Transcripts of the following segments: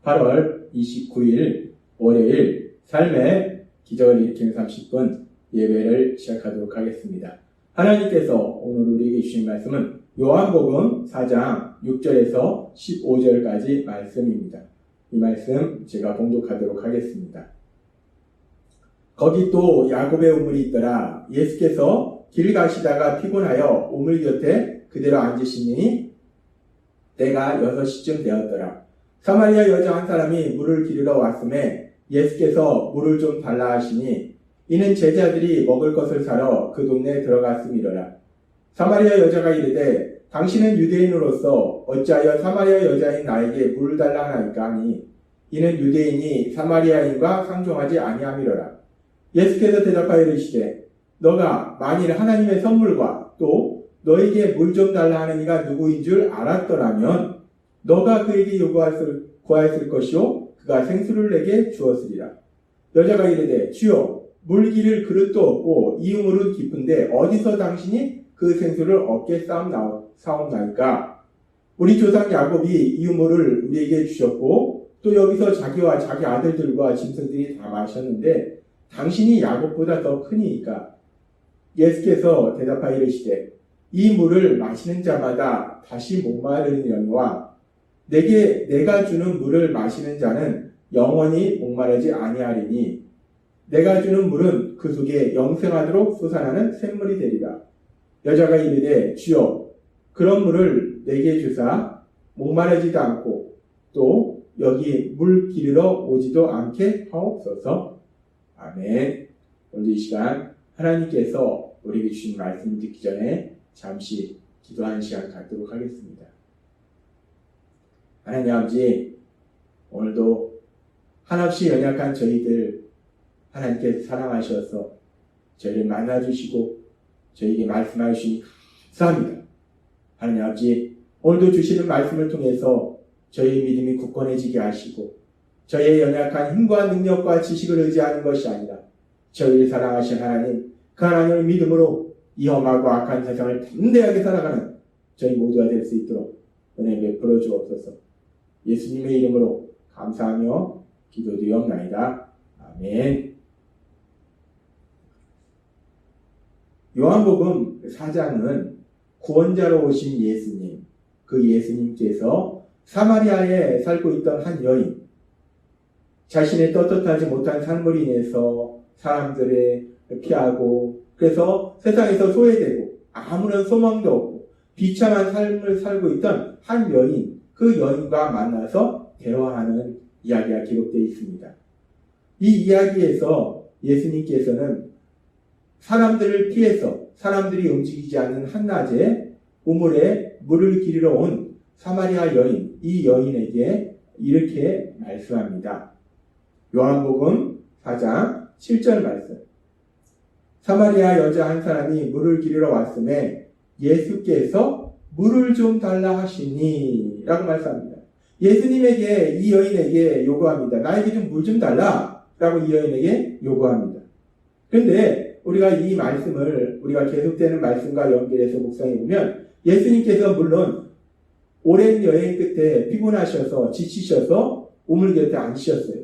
8월 29일 월요일 삶의 기적을 일으키는 30분 예배를 시작하도록 하겠습니다. 하나님께서 오늘 우리에게 주신 말씀은 요한복음 4장 6절에서 15절까지 말씀입니다. 이 말씀 제가 봉독하도록 하겠습니다. 거기 또 야곱의 우물이 있더라. 예수께서 길 가시다가 피곤하여 우물 곁에 그대로 앉으시니 때가 6시쯤 되었더라. 사마리아 여자 한 사람이 물을 기르러 왔음에 예수께서 물을 좀 달라 하시니 이는 제자들이 먹을 것을 사러 그 동네에 들어갔음이로라. 사마리아 여자가 이르되 당신은 유대인으로서 어찌하여 사마리아 여자인 나에게 물을 달라 하나이까 하니 이는 유대인이 사마리아인과 상종하지 아니함이로라. 예수께서 대답하여 이르시되 너가 만일 하나님의 선물과 또 너에게 물 좀 달라 하는 이가 누구인 줄 알았더라면 너가 그에게 구하였을 것이요 그가 생수를 내게 주었으리라. 여자가 이르되 주여 물 기를 그릇도 없고 이 우물은 깊은데 어디서 당신이 그 생수를 얻게 사옵나이까? 우리 조상 야곱이 이 우물을 우리에게 주셨고 또 여기서 자기와 자기 아들들과 짐승들이 다 마셨는데 당신이 야곱보다 더 크니이까? 예수께서 대답하여 이르시되 이 물을 마시는 자마다 다시 목마르니와 내가 주는 물을 마시는 자는 영원히 목마르지 아니하리니 내가 주는 물은 그 속에 영생하도록 솟아나는 샘물이 되리라. 여자가 이르되 주여 그런 물을 내게 주사 목마르지도 않고 또 여기 물 기르러 오지도 않게 하옵소서. 아멘. 오늘 이 시간 하나님께서 우리에게 주신 말씀을 듣기 전에 잠시 기도하는 시간 갖도록 하겠습니다. 하나님 아버지, 오늘도 한없이 연약한 저희들 하나님께서 사랑하셔서 저희를 만나주시고 저희에게 말씀하여 주시니 감사합니다. 하나님 아버지, 오늘도 주시는 말씀을 통해서 저희의 믿음이 굳건해지게 하시고 저희의 연약한 힘과 능력과 지식을 의지하는 것이 아니라 저희를 사랑하신 하나님, 그 하나님을 믿음으로 이 험하고 악한 세상을 담대하게 살아가는 저희 모두가 될 수 있도록 은혜 베풀어 주옵소서. 예수님의 이름으로 감사하며 기도드리옵나이다. 아멘. 요한복음 4장은 구원자로 오신 예수님, 그 예수님께서 사마리아에 살고 있던 한 여인, 자신의 떳떳하지 못한 삶으로 인해서 사람들을 피하고 그래서 세상에서 소외되고 아무런 소망도 없고 비참한 삶을 살고 있던 한 여인, 그 여인과 만나서 대화하는 이야기가 기록되어 있습니다. 이 이야기에서 예수님께서는 사람들을 피해서 사람들이 움직이지 않는 한낮에 우물에 물을 기르러 온 사마리아 여인, 이 여인에게 이렇게 말씀합니다. 요한복음 4장 7절 말씀. 사마리아 여자 한 사람이 물을 기르러 왔음에 예수께서 물을 좀 달라 하시니 라고 말씀합니다. 예수님에게 이 여인에게 요구합니다. 나에게 좀 물 좀 달라 라고 이 여인에게 요구합니다. 그런데 우리가 이 말씀을 우리가 계속되는 말씀과 연결해서 묵상해 보면 예수님께서 물론 오랜 여행 끝에 피곤하셔서 지치셔서 우물 곁에 앉으셨어요.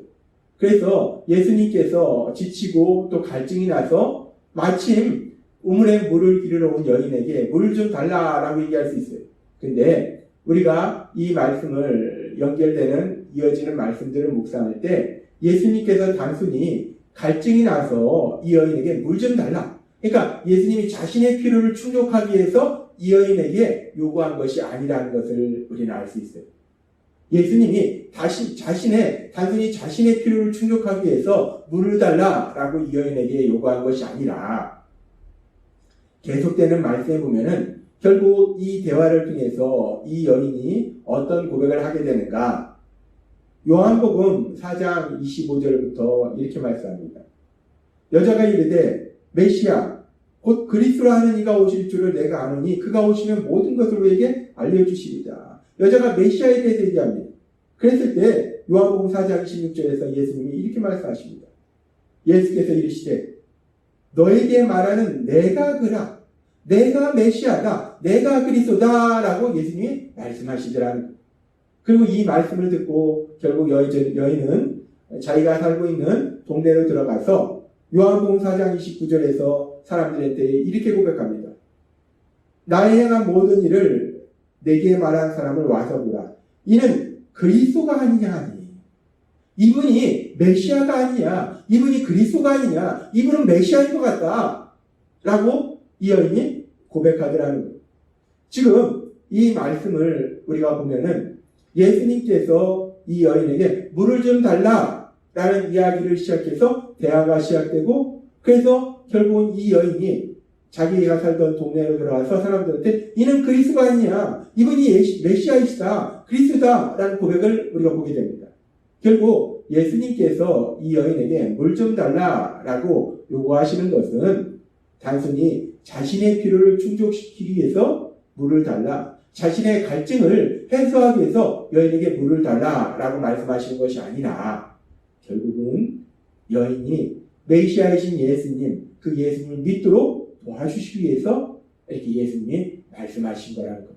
그래서 예수님께서 지치고 또 갈증이 나서 마침 우물에 물을 기르러 온 여인에게 물을 좀 달라라고 얘기할 수 있어요. 근데 우리가 이 말씀을 연결되는 이어지는 말씀들을 묵상할 때 예수님께서 단순히 갈증이 나서 이 여인에게 물 좀 달라. 그러니까 예수님이 자신의 필요를 충족하기 위해서 이 여인에게 요구한 것이 아니라는 것을 우리는 알 수 있어요. 예수님이 단순히 자신의 필요를 충족하기 위해서 물을 달라라고 이 여인에게 요구한 것이 아니라 계속되는 말씀에 보면은 결국 이 대화를 통해서 이 여인이 어떤 고백을 하게 되는가? 요한복음 4장 25절부터 이렇게 말씀합니다. 여자가 이르되 메시아 곧 그리스도라 하는 이가 오실 줄을 내가 아노니 그가 오시면 모든 것을 우리에게 알려주시리라. 여자가 메시아에 대해서 얘기합니다. 그랬을 때 요한복음 4장 26절에서 예수님이 이렇게 말씀하십니다. 예수께서 이르시되 너에게 말하는 내가 그라, 내가 메시아다, 내가 그리스도다 라고 예수님이 말씀하시더라는 거예요. 그리고 이 말씀을 듣고 결국 여인은 자기가 살고 있는 동네로 들어가서 요한복음 4장 29절에서 사람들한테 이렇게 고백합니다. 나의 행한 모든 일을 내게 말한 사람을 와서 보라. 이는 그리스도가 아니냐 하니. 이분이 메시아가 아니냐. 이분이 그리스도가 아니냐. 이분은 메시아인 것 같다. 라고 이 여인이 고백하더라는 거예요. 지금 이 말씀을 우리가 보면은 예수님께서 이 여인에게 물을 좀 달라 라는 이야기를 시작해서 대화가 시작되고, 그래서 결국은 이 여인이 자기가 살던 동네로 들어와서 사람들한테 이는 그리스도가 아니냐, 이분이 메시아이시다, 그리스도다 라는 고백을 우리가 보게 됩니다. 결국 예수님께서 이 여인에게 물 좀 달라 라고 요구하시는 것은 단순히 자신의 필요를 충족시키기 위해서 물을 달라, 자신의 갈증을 해소하기 위해서 여인에게 물을 달라라고 말씀하시는 것이 아니라 결국은 여인이 메시아이신 예수님, 그 예수님을 믿도록 도와주시기 위해서 이렇게 예수님이 말씀하신 거라는 거예요.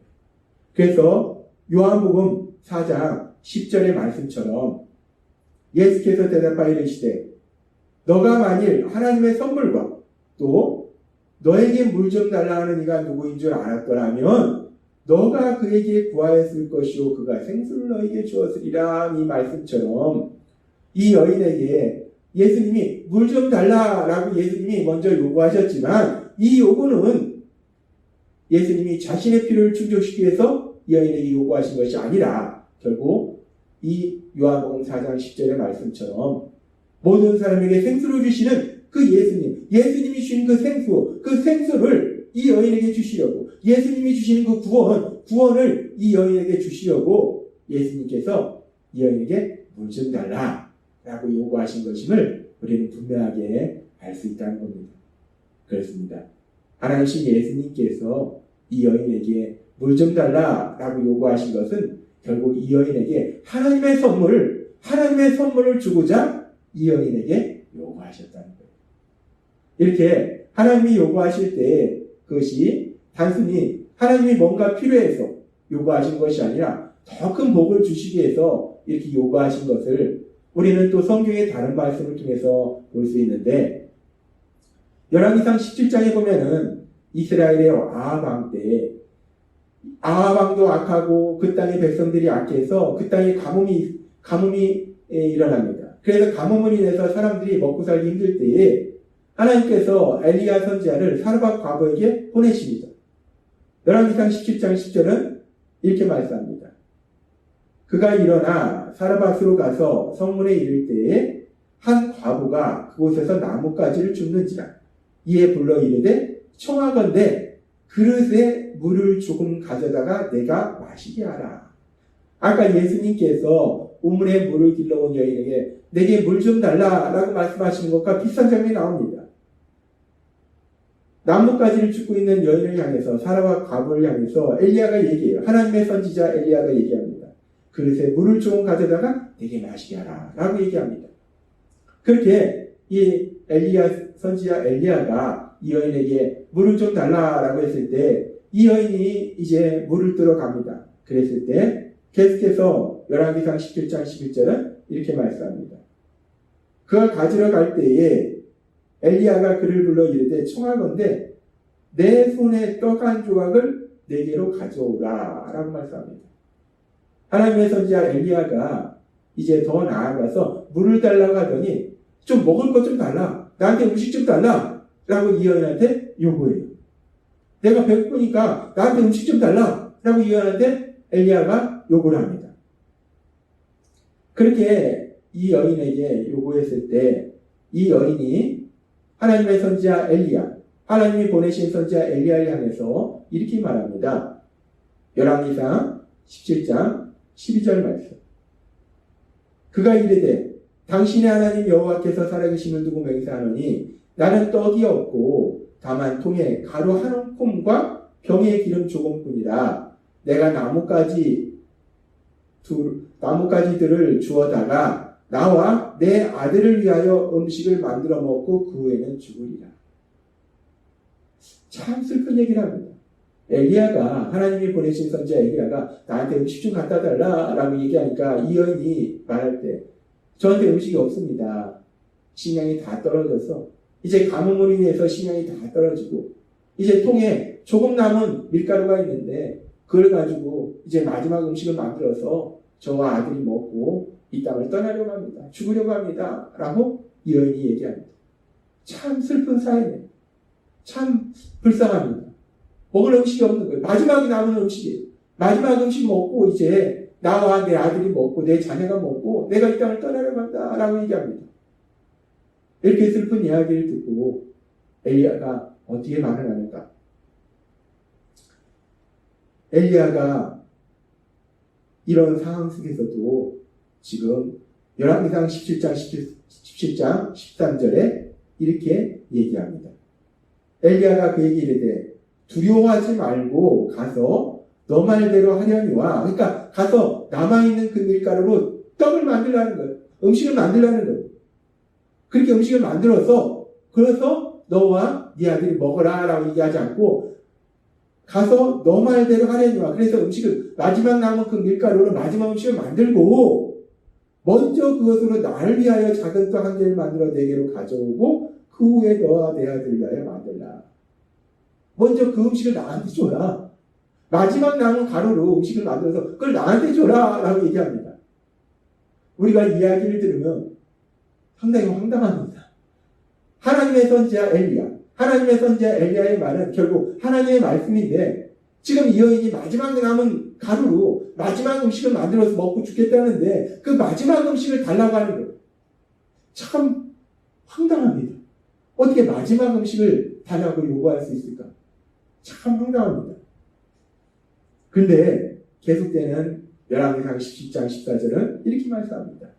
그래서 요한복음 4장 10절의 말씀처럼 예수께서 대답하여 이르시되 너가 만일 하나님의 선물과 또 너에게 물 좀 달라 하는 이가 누구인 줄 알았더라면 너가 그에게 구하였을 것이요 그가 생수를 너에게 주었으리라. 이 말씀처럼 이 여인에게 예수님이 물 좀 달라라고 예수님이 먼저 요구하셨지만 이 요구는 예수님이 자신의 필요를 충족시키기 위해서 이 여인에게 요구하신 것이 아니라 결국 이 요한복음 4장 10절의 말씀처럼 모든 사람에게 생수를 주시는 그 예수님이 주신 그 생수를 이 여인에게 주시려고, 예수님이 주시는 그 구원을 이 여인에게 주시려고 예수님께서 이 여인에게 물 좀 달라라고 요구하신 것임을 우리는 분명하게 알 수 있다는 겁니다. 그렇습니다. 하나님신 예수님께서 이 여인에게 물 좀 달라라고 요구하신 것은 결국 이 여인에게 하나님의 선물을 주고자 이 여인에게 요구하셨다는 거예요. 이렇게 하나님이 요구하실 때 그것이 단순히 하나님이 뭔가 필요해서 요구하신 것이 아니라 더 큰 복을 주시기 위해서 이렇게 요구하신 것을 우리는 또 성경의 다른 말씀을 통해서 볼 수 있는데, 열왕기상 17장에 보면은 이스라엘의 아합 왕 때 아합 왕도 악하고 그 땅의 백성들이 악해서 그 땅에 가뭄이 일어납니다. 그래서 가뭄을 인해서 사람들이 먹고 살기 힘들 때에 하나님께서 엘리야 선지자를 사르밧 과부에게 보내십니다. 열왕기상 17장 10절은 이렇게 말씀합니다. 그가 일어나 사르밧으로 가서 성문에 이를 때에 한 과부가 그곳에서 나뭇가지를 줍는지라. 이에 불러 이르되 청하건대 그릇에 물을 조금 가져다가 내가 마시게 하라. 아까 예수님께서 우물에 물을 길러온 여인에게 내게 물 좀 달라라고 말씀하시는 것과 비슷한 장면이 나옵니다. 나뭇가지를 줍고 있는 여인을 향해서, 사르밧 과부를 향해서 엘리야가 얘기해요. 하나님의 선지자 엘리야가 얘기합니다. 그릇에 물을 조금 가져다가 내게 마시게 하라 라고 얘기합니다. 그렇게 이 선지자 엘리야가 이 여인에게 물을 좀 달라라고 했을 때 이 여인이 이제 물을 뜨러 갑니다. 그랬을 때 계속해서 열왕기상 17장 11절은 이렇게 말씀합니다. 그가 가지러 갈 때에 엘리야가 그를 불러 이르되 청하건대 내 손에 떡 한 조각을 내게로 가져오라 라고 말씀합니다. 하나님의 선지자 엘리야가 이제 더 나아가서 물을 달라고 하더니 좀 먹을 것 좀 달라, 나한테 음식 좀 달라 라고 이 여인한테 요구해요. 내가 배고프니까 나한테 음식 좀 달라 라고 이 여인한테 엘리야가 요구를 합니다. 그렇게 이 여인에게 요구했을 때 이 여인이 하나님의 선지자 엘리야, 하나님이 보내신 선지자 엘리야를 향해서 이렇게 말합니다. 열왕기상 17장 12절 말씀. 그가 이르되 당신의 하나님 여호와께서 살아계심을 두고 맹세하노니 나는 떡이 없고 다만 통에 가루 한 움큼과 병에 기름 조금뿐이라. 내가 나뭇가지들을 주어다가 나와 내 아들을 위하여 음식을 만들어 먹고 그 후에는 죽으리라. 참 슬픈 얘기를 합니다. 엘리야가, 하나님이 보내신 선지자 엘리야가 나한테 음식 좀 갖다 달라라고 얘기하니까 이 여인이 말할 때 저한테 음식이 없습니다. 식량이 다 떨어져서 이제 가뭄으로 인해서 식량이 다 떨어지고 이제 통에 조금 남은 밀가루가 있는데 그걸 가지고 이제 마지막 음식을 만들어서 저와 아들이 먹고 이 땅을 떠나려고 합니다. 죽으려고 합니다. 라고 이 여인이 얘기합니다. 참 슬픈 사연이에요. 참 불쌍합니다. 먹을 음식이 없는 거예요. 마지막에 남은 음식이에요. 마지막 음식 먹고 이제 나와 내 아들이 먹고 내 자녀가 먹고 내가 이 땅을 떠나려고 한다. 라고 얘기합니다. 이렇게 슬픈 이야기를 듣고 엘리야가 어떻게 말을 하는가? 엘리야가 이런 상황 속에서도 지금 열왕기상 17장 13절에 이렇게 얘기합니다. 엘리야가 그에게 이르되 두려워하지 말고 가서 너 말대로 하려니와, 그러니까 가서 남아있는 그 밀가루로 떡을 만들라는 거예요. 음식을 만들라는 거예요. 그렇게 음식을 만들어서 그래서 너와 네 아들이 먹어라 라고 얘기하지 않고 가서 너 말대로 하려니와, 그래서 음식을 마지막 남은 그 밀가루로 마지막 음식을 만들고 먼저 그것으로 나를 위하여 작은 떡 한 개를 만들어 내게로 가져오고 그 후에 너와 내 아들을 위하여 만들라. 먼저 그 음식을 나한테 줘라. 마지막 남은 가루로 음식을 만들어서 그걸 나한테 줘라 라고 얘기합니다. 우리가 이야기를 들으면 상당히 황당합니다. 하나님의 선지자 엘리야의 말은 결국 하나님의 말씀인데 지금 이 여인이 마지막 남은 가루로 마지막 음식을 만들어서 먹고 죽겠다는데 그 마지막 음식을 달라고 하는 거예요. 참 황당합니다. 어떻게 마지막 음식을 달라고 요구할 수 있을까? 참 황당합니다. 그런데 계속되는 열왕기상 17장 14절은 이렇게 말씀합니다.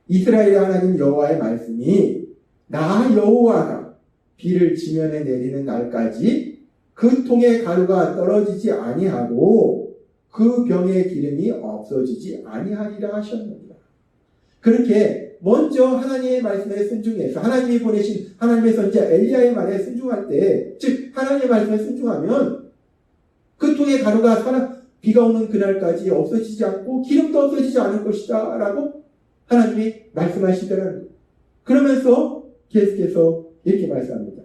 이스라엘의 하나님 여호와의 말씀이 나 여호와가 비를 지면에 내리는 날까지 그 통에 가루가 떨어지지 아니하고 그 병의 기름이 없어지지 아니하리라 하셨느니라. 그렇게 먼저 하나님의 말씀에 순종해서 하나님이 보내신 하나님의 선지자 엘리야의 말에 순종할 때, 즉 하나님의 말씀에 순종하면 그 통에 가루가 비가 오는 그날까지 없어지지 않고 기름도 없어지지 않을 것이다 라고 하나님이 말씀하시더라는 거예요. 그러면서 계속해서 이렇게 말씀합니다.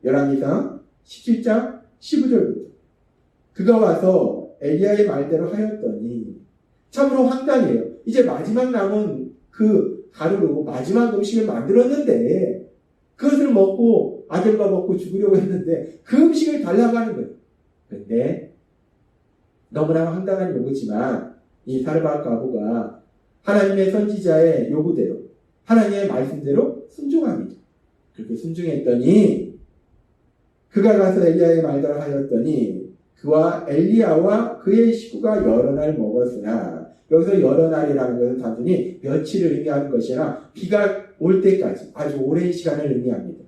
열왕기상 17장 15절부터 그가 와서 엘리야의 말대로 하였더니, 참으로 황당해요. 이제 마지막 남은 그 가루로 마지막 음식을 만들었는데 그것을 먹고 아들과 먹고 죽으려고 했는데 그 음식을 달라고 하는 거예요. 그런데 너무나 황당한 요구지만 이 사르밧 과부가 하나님의 선지자의 요구대로 하나님의 말씀대로 순종합니다. 그렇게 순종했더니 그가 가서 엘리야의 말대로 하였더니 그와 엘리야와 그의 식구가 여러 날 먹었으나, 여기서 여러 날이라는 것은 단순히 며칠을 의미하는 것이 아니라 비가 올 때까지 아주 오랜 시간을 의미합니다.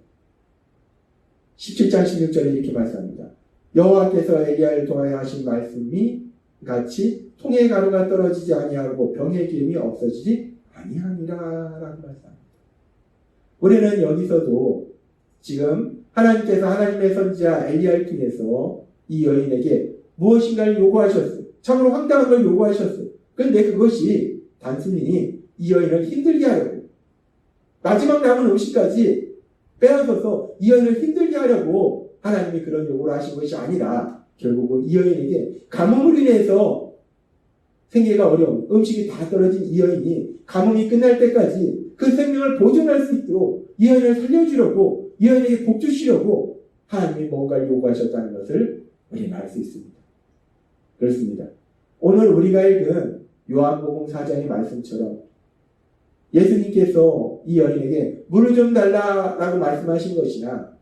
17장 16절에 이렇게 말씀합니다. 여호와께서 엘리야를 통하여 하신 말씀이 같이 통의 가루가 떨어지지 아니하고 병의 기름이 없어지지 아니하니라 라고 말씀합니다. 우리는 여기서도 지금 하나님께서 하나님의 선지자 엘리야를 통해서 이 여인에게 무엇인가를 요구하셨어요. 참으로 황당한 걸 요구하셨어요. 그런데 그것이 단순히 이 여인을 힘들게 하려고, 마지막 남은 음식까지 빼앗아서 이 여인을 힘들게 하려고 하나님이 그런 요구를 하신 것이 아니라 결국은 이 여인에게 가뭄으로 인해서 생계가 어려운, 음식이 다 떨어진 이 여인이 가뭄이 끝날 때까지 그 생명을 보존할 수 있도록 이 여인을 살려주려고, 이 여인에게 복 주시려고 하나님이 뭔가를 요구하셨다는 것을 우리는 알 수 있습니다. 그렇습니다. 오늘 우리가 읽은 요한복음 4장의 말씀처럼 예수님께서 이 여인에게 물을 좀 달라라고 말씀하신 것이나,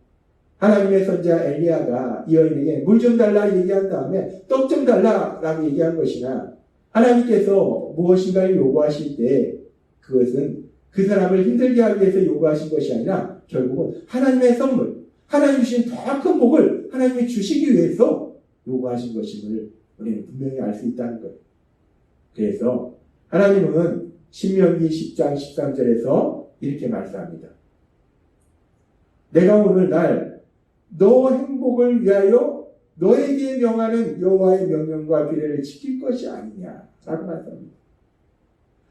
하나님의 선지자 엘리야가 이 여인에게 물 좀 달라 얘기한 다음에 떡 좀 달라라고 얘기한 것이나, 하나님께서 무엇인가를 요구하실 때 그것은 그 사람을 힘들게 하기 위해서 요구하신 것이 아니라 결국은 하나님의 선물, 하나님 주신 더 큰 복을 하나님이 주시기 위해서 요구하신 것임을 우리는 분명히 알 수 있다는 거예요. 그래서 하나님은 신명기 10장 13절에서 이렇게 말씀합니다. 내가 오늘날 너 행복을 위하여 너에게 명하는 여호와의 명령과 규례를 지킬 것이 아니냐라고 말합니다.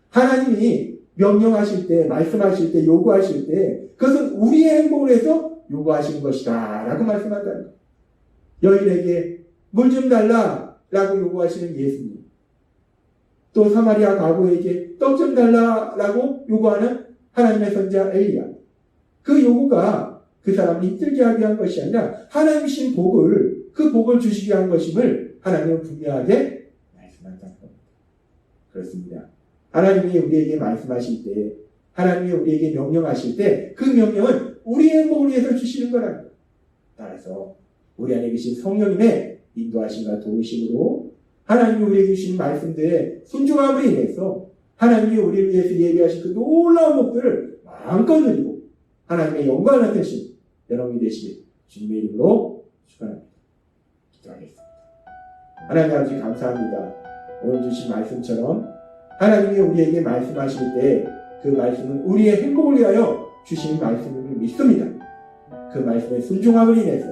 하나님이 명령하실 때, 말씀하실 때, 요구하실 때 그것은 우리의 행복을 위해서 요구하신 것이다 라고 말씀한다는 거예요. 여인에게 물 좀 달라 라고 요구하시는 예수님, 또 사마리아 과부에게 떡 좀 달라 라고 요구하는 하나님의 선지자 엘리야, 그 요구가 그 사람을 힘들게 하게 한 것이 아니라 하나님이신 복을, 그 복을 주시게 한 것임을 하나님은 분명하게 말씀한다는 겁니다. 그렇습니다. 하나님이 우리에게 말씀하실 때, 하나님이 우리에게 명령하실 때 그 명령은 우리의 행복을 위해서 주시는 거랍니다. 따라서 우리 안에 계신 성령님의 인도하심과 도우심으로 하나님이 우리에게 주신 말씀들의 순종함으로 인해서 하나님이 우리를 위해서 예비하신 그 놀라운 복들을 마음껏 누리고 하나님의 영광을 나타내신 여러분이 되시길 주님의 이름으로 축원합니다. 기도하겠습니다. 하나님 아버지 감사합니다. 오늘 주신 말씀처럼 하나님이 우리에게 말씀하실 때 그 말씀은 우리의 행복을 위하여 주신 말씀을 믿습니다. 그 말씀의 순종함을 인해서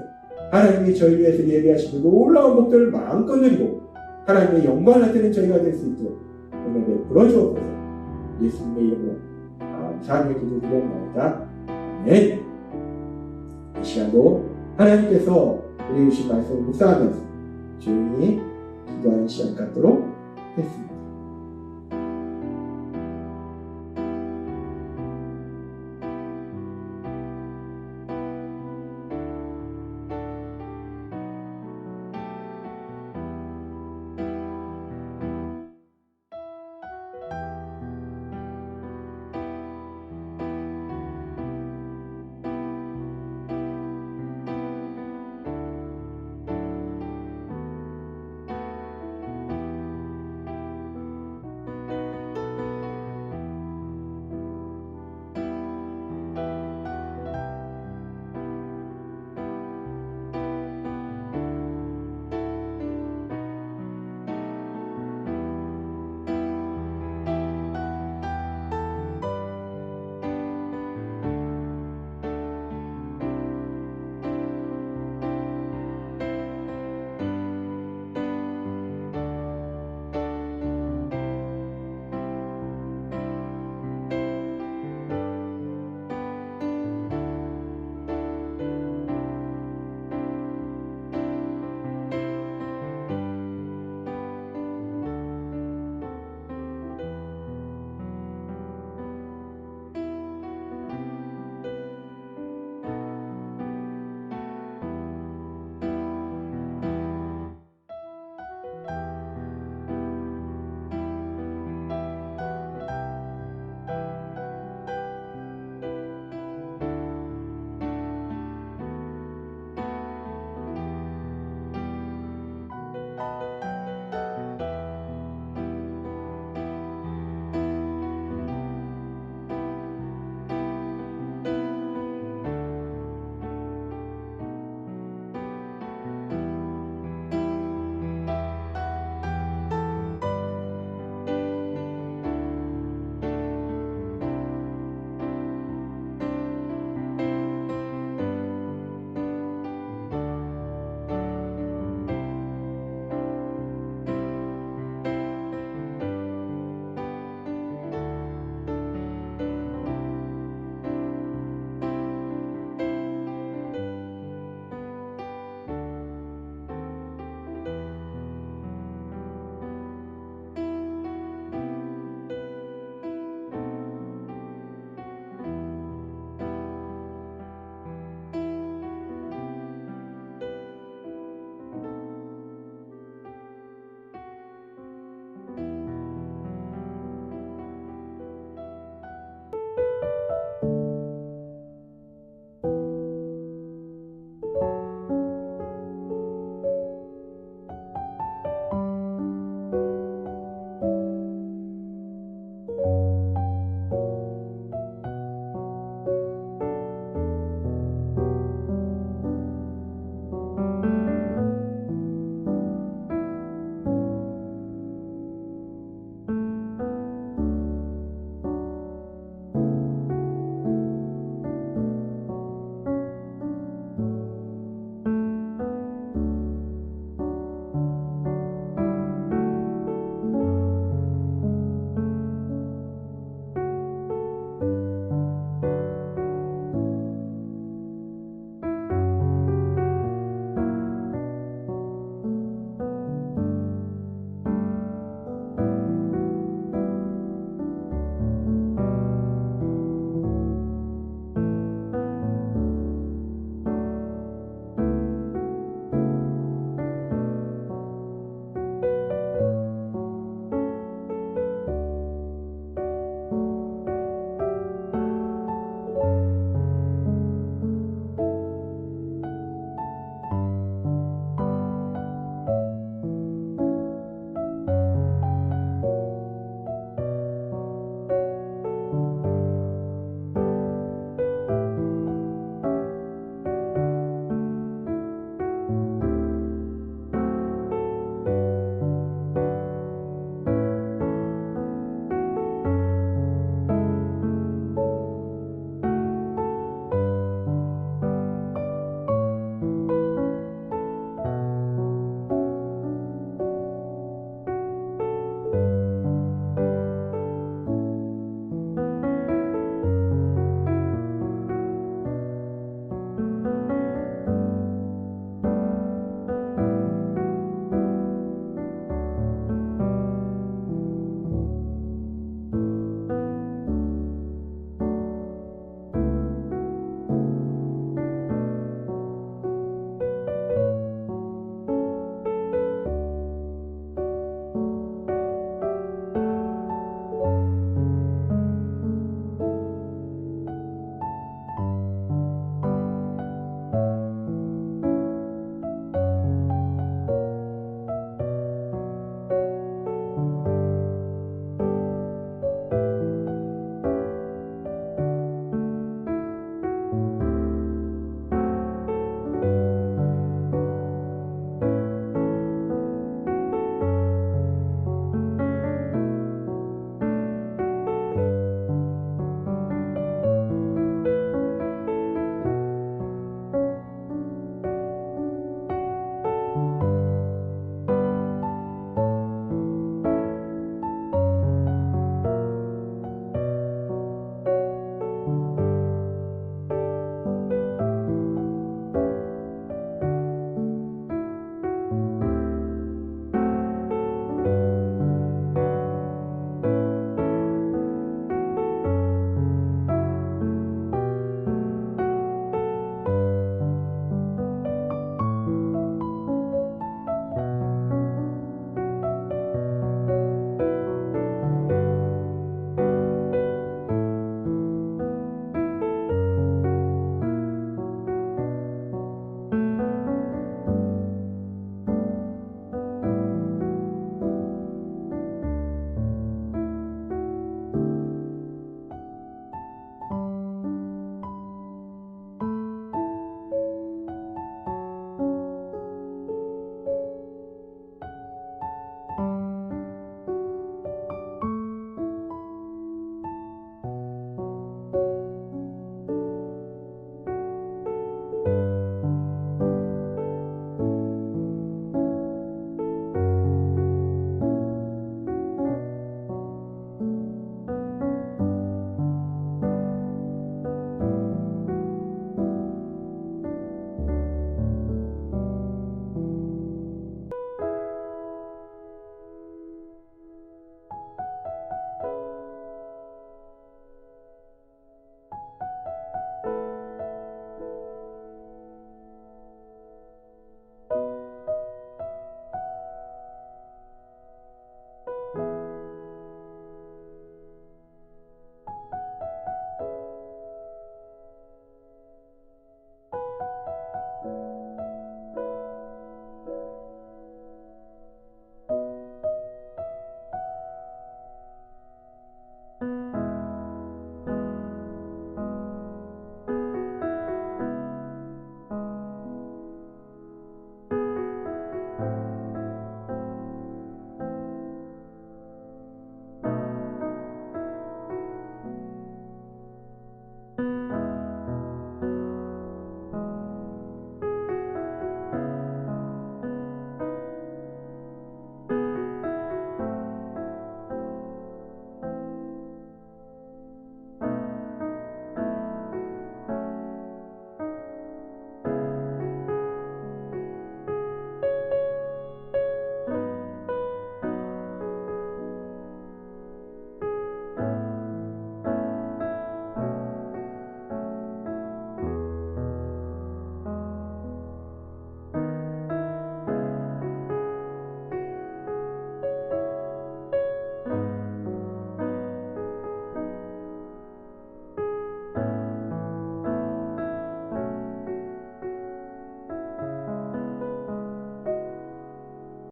하나님이 저희를 위해서 예비하신 그 놀라운 복들을 마음껏 누리고 하나님의 영광을 나타내는 저희가 될 수 있도록 은혜 베풀어 주옵소서. 예수님의 이름으로 감사하며 기도드립니다. 아멘. 이 시간도 하나님께서 우리 주신 말씀을 묵상하면서 조용히 기도하는 시간 갖도록 했습니다.